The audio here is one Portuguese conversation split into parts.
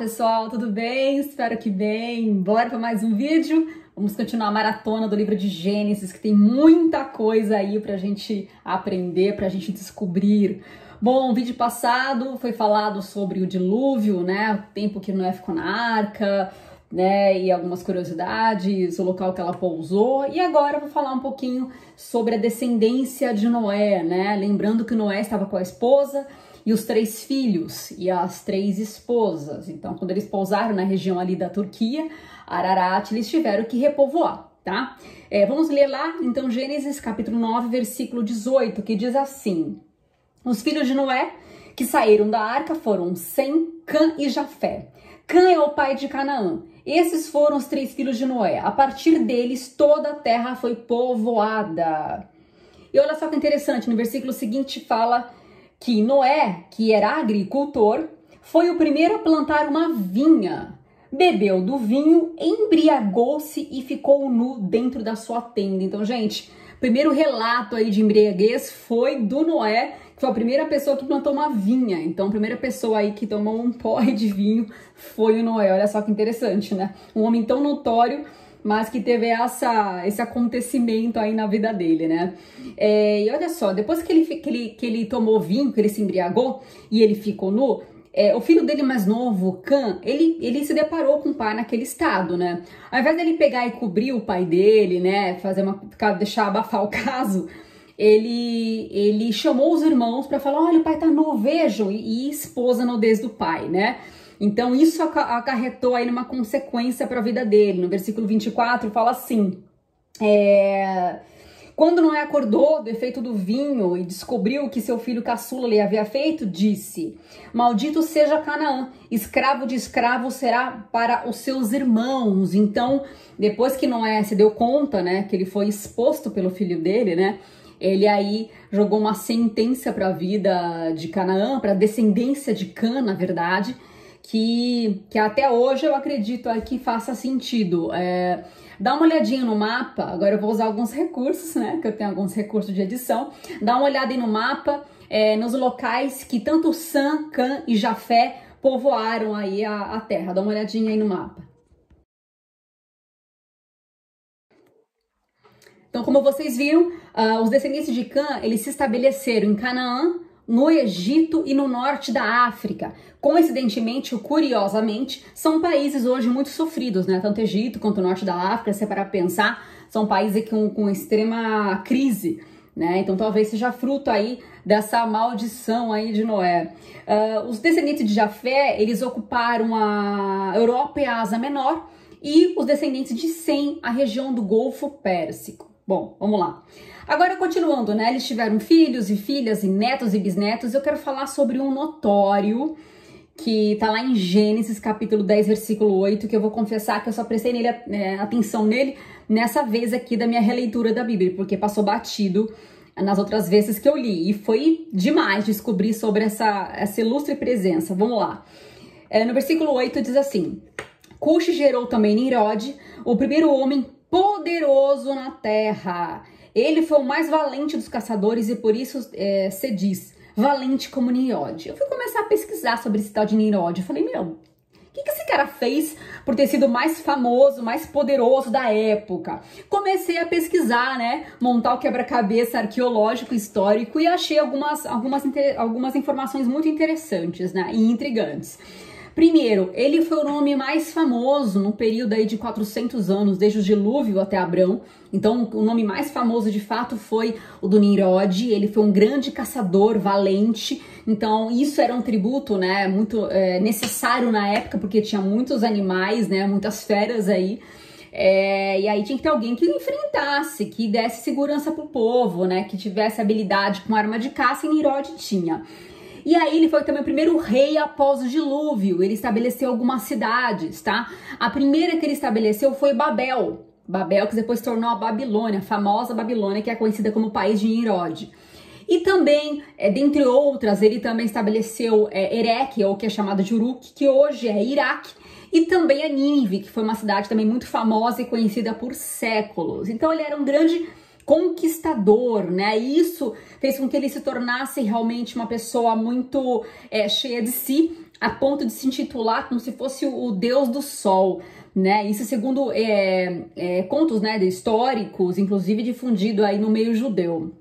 pessoal, tudo bem? Espero que bem. Bora para mais um vídeo? Vamos continuar a maratona do livro de Gênesis, que tem muita coisa aí pra gente aprender, pra gente descobrir. Bom, o vídeo passado foi falado sobre o dilúvio, né? O tempo que Noé ficou na arca, né? E algumas curiosidades, o local que ela pousou. E agora eu vou falar um pouquinho sobre a descendência de Noé, né? Lembrando que Noé estava com a esposa e os 3 filhos e as 3 esposas. Então, quando eles pousaram na região ali da Turquia, Ararat, eles tiveram que repovoar, tá? Vamos ler lá, então, Gênesis capítulo 9, versículo 18, que diz assim: os filhos de Noé que saíram da arca foram Sem, Cã e Jafé. Cã é o pai de Canaã. Esses foram os 3 filhos de Noé. A partir deles, toda a terra foi povoada. E olha só que interessante, no versículo seguinte fala que Noé, que era agricultor, foi o primeiro a plantar uma vinha. Bebeu do vinho, embriagou-se e ficou nu dentro da sua tenda. Então, gente, o primeiro relato aí de embriaguez foi do Noé, que foi a primeira pessoa que plantou uma vinha. Então, a primeira pessoa aí que tomou um porre de vinho foi o Noé. Olha só que interessante, né? Um homem tão notório, mas que teve esse acontecimento aí na vida dele, né? E olha só, depois que ele tomou vinho, que ele se embriagou e ele ficou nu, o filho dele mais novo, Cã, ele se deparou com o pai naquele estado, né? Ao invés dele pegar e cobrir o pai dele, né, deixar abafar o caso, ele chamou os irmãos para falar: olha, o pai tá nu, vejam, e expôs a nudez do pai, né? Então isso acarretou aí numa consequência para a vida dele. No versículo 24 fala assim: quando Noé acordou do efeito do vinho e descobriu o que seu filho caçula lhe havia feito, disse: maldito seja Canaã, escravo de escravo será para os seus irmãos. Então, depois que Noé se deu conta, né, que ele foi exposto pelo filho dele, né, ele aí jogou uma sentença para a vida de Canaã, para a descendência de Cã, na verdade, que até hoje eu acredito que faça sentido. Dá uma olhadinha no mapa, agora eu vou usar alguns recursos, né, que eu tenho alguns recursos de edição. Dá uma olhada aí no mapa, nos locais que tanto Sam, Cã e Jafé povoaram aí a terra. Dá uma olhadinha aí no mapa. Então, como vocês viram, os descendentes de Cã, eles se estabeleceram em Canaã, no Egito e no norte da África. Coincidentemente, ou curiosamente, são países hoje muito sofridos, né? Tanto Egito quanto o norte da África, se parar pra pensar, são países com extrema crise, né? Então talvez seja fruto aí dessa maldição aí de Noé. Os descendentes de Jafé, eles ocuparam a Europa e a Ásia Menor, e os descendentes de Sem, a região do Golfo Pérsico. Bom, vamos lá. Agora, continuando, né? Eles tiveram filhos e filhas e netos e bisnetos. Eu quero falar sobre um notório que tá lá em Gênesis, capítulo 10, versículo 8, que eu vou confessar que eu só prestei atenção nele nessa vez aqui da minha releitura da Bíblia, porque passou batido nas outras vezes que eu li. E foi demais descobrir sobre essa ilustre presença. Vamos lá. No versículo 8 diz assim: Cuxi gerou também Nimrod, o primeiro homem poderoso na terra. Ele foi o mais valente dos caçadores e por isso se diz valente como Nimrod. Eu fui começar a pesquisar sobre esse tal de Nimrod. Eu falei, meu, o que esse cara fez por ter sido mais famoso, mais poderoso da época? Comecei a pesquisar, né? Montar o quebra-cabeça arqueológico histórico e achei algumas informações muito interessantes, né? E intrigantes. Primeiro, ele foi o nome mais famoso no período aí de 400 anos, desde o dilúvio até Abrão. Então, o nome mais famoso de fato foi o do Nimrod. Ele foi um grande caçador, valente. Então, isso era um tributo, né, muito necessário na época, porque tinha muitos animais, né, muitas feras aí. E aí tinha que ter alguém que enfrentasse, que desse segurança pro povo, né, que tivesse habilidade com arma de caça, e Nimrod tinha. E aí ele foi também o primeiro rei após o dilúvio. Ele estabeleceu algumas cidades, tá? A primeira que ele estabeleceu foi Babel. Babel, que depois se tornou a Babilônia, a famosa Babilônia, que é conhecida como o país de Nimrod. E também, dentre outras, ele também estabeleceu Erech, ou que é chamado de Uruk, que hoje é Iraque. E também a Nínive, que foi uma cidade também muito famosa e conhecida por séculos. Então ele era um grande conquistador, né? E isso fez com que ele se tornasse realmente uma pessoa muito cheia de si, a ponto de se intitular como se fosse o deus do sol, né? Isso segundo contos, né, históricos, inclusive difundido aí no meio judeu.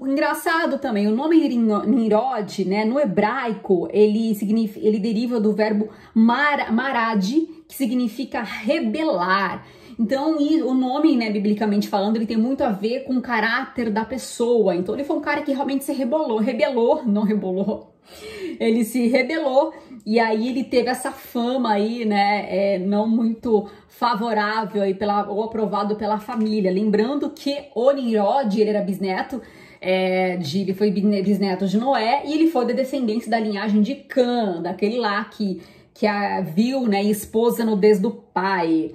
O engraçado também, o nome Nimrod, né, no hebraico, ele deriva do verbo marad, que significa rebelar. Então, o nome, né, biblicamente falando, ele tem muito a ver com o caráter da pessoa. Então, ele foi um cara que realmente se rebelou, ele se rebelou, e aí ele teve essa fama aí, né, não muito favorável aí ou aprovado pela família. Lembrando que o Nimrod, ele era bisneto, ele foi bisneto de Noé, e ele foi da descendência da linhagem de Cã, daquele lá que a viu, né, esposa no nudez do pai.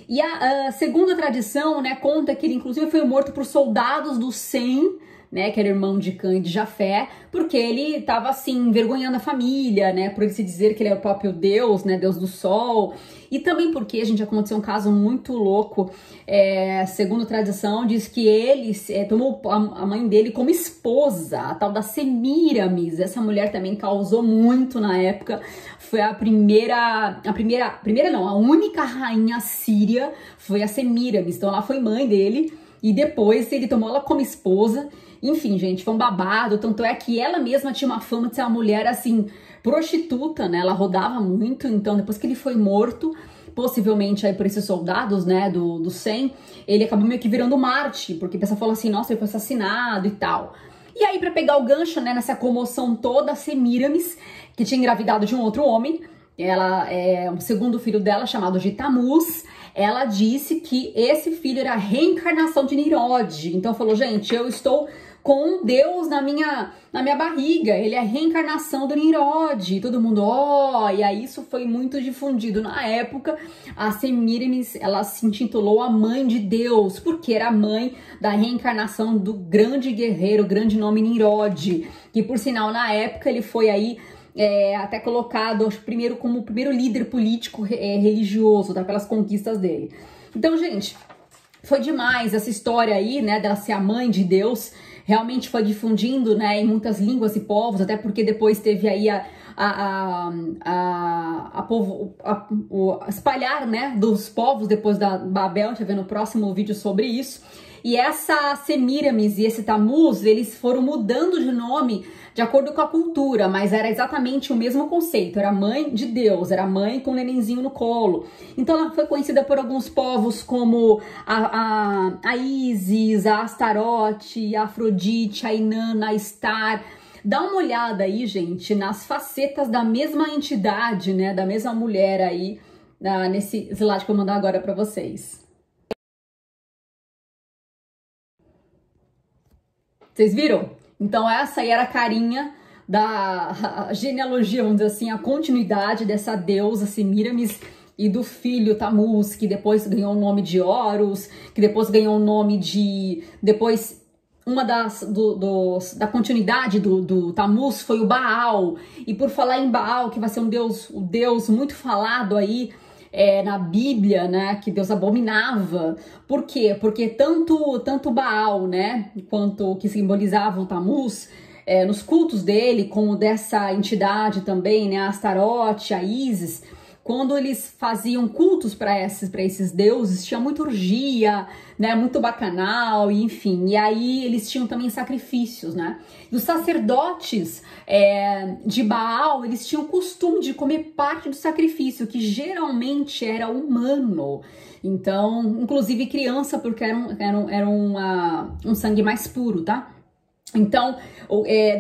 E a segunda tradição, né, conta que ele inclusive foi morto por soldados do Sem, né, que era irmão de Cã e de Jafé, porque ele estava assim envergonhando a família, né, por ele se dizer que ele é o próprio Deus, né, Deus do Sol, e também porque, gente, aconteceu um caso muito louco, segundo a tradição, diz que ele tomou a mãe dele como esposa, a tal da Semíramis. Essa mulher também causou muito na época, foi a única rainha síria foi a Semíramis, então ela foi mãe dele, e depois ele tomou ela como esposa. Enfim, gente, foi um babado, tanto é que ela mesma tinha uma fama de ser uma mulher, assim, prostituta, né, ela rodava muito. Então depois que ele foi morto, possivelmente aí por esses soldados, né, do Sem, ele acabou meio que virando Marte, porque a pessoa falou assim, nossa, ele foi assassinado e tal. E aí, pra pegar o gancho, né, nessa comoção toda, a Semíramis, que tinha engravidado de um outro homem, o segundo filho dela, chamado de Tamuz, ela disse que esse filho era a reencarnação de Nimrod. Então falou, gente, eu estou com um Deus na minha barriga, ele é a reencarnação do Nimrod. Todo mundo, e aí isso foi muito difundido. Na época, a Semíramis, ela se intitulou a mãe de Deus, porque era a mãe da reencarnação do grande guerreiro, grande nome Nimrod, que por sinal, na época, ele foi aí até colocado, acho, como o primeiro líder político religioso, tá, pelas conquistas dele. Então, gente, foi demais essa história aí, né, dela ser a mãe de Deus. Realmente foi difundindo, né, em muitas línguas e povos, até porque depois teve aí espalhar, né, dos povos depois da Babel. A gente vai ver no próximo vídeo sobre isso. E essa Semíramis e esse Tamuz, eles foram mudando de nome de acordo com a cultura, mas era exatamente o mesmo conceito, era mãe de Deus, era mãe com um nenenzinho no colo. Então ela foi conhecida por alguns povos como a Ísis, a Astarote, a Afrodite, a Inanna, a Star. Dá uma olhada aí, gente, nas facetas da mesma entidade, né, da mesma mulher aí, nesse slide que eu vou mandar agora para vocês. Vocês viram? Então essa aí era a carinha da genealogia, vamos dizer assim, a continuidade dessa deusa Semíramis e do filho Tamuz, que depois ganhou o nome de Horus, que depois ganhou o nome de... Depois, uma da continuidade do Tamuz foi o Baal. E por falar em Baal, que vai ser o deus muito falado aí, na Bíblia, né, que Deus abominava. Por quê? Porque tanto Baal, né, quanto o que simbolizava o Tamuz, nos cultos dele, como dessa entidade também, né, a Astarote, a Ísis, quando eles faziam cultos para esses deuses, tinha muita orgia, né, muito bacanal, enfim. E aí eles tinham também sacrifícios, né? E os sacerdotes de Baal, eles tinham o costume de comer parte do sacrifício, que geralmente era humano. Então, inclusive criança, porque era um sangue mais puro, tá? Então,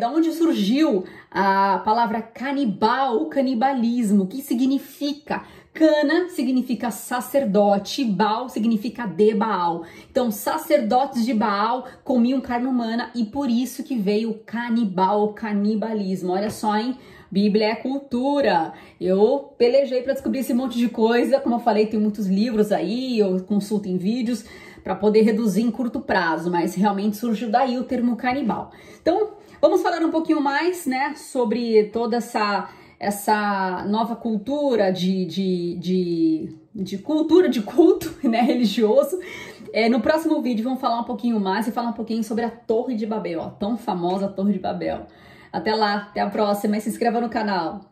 da onde surgiu a palavra canibal, o canibalismo, que significa? Cana significa sacerdote, Baal significa de Baal. Então, sacerdotes de Baal comiam carne humana e por isso que veio o canibal, o canibalismo. Olha só, hein? Bíblia é cultura. Eu pelejei para descobrir esse monte de coisa. Como eu falei, tem muitos livros aí, eu consulto em vídeos para poder reduzir em curto prazo, mas realmente surgiu daí o termo canibal. Então, vamos falar um pouquinho mais, né, sobre toda essa nova cultura de cultura de culto, né, religioso. No próximo vídeo vamos falar um pouquinho mais e falar um pouquinho sobre a Torre de Babel, a tão famosa Torre de Babel. Até lá, até a próxima e se inscreva no canal.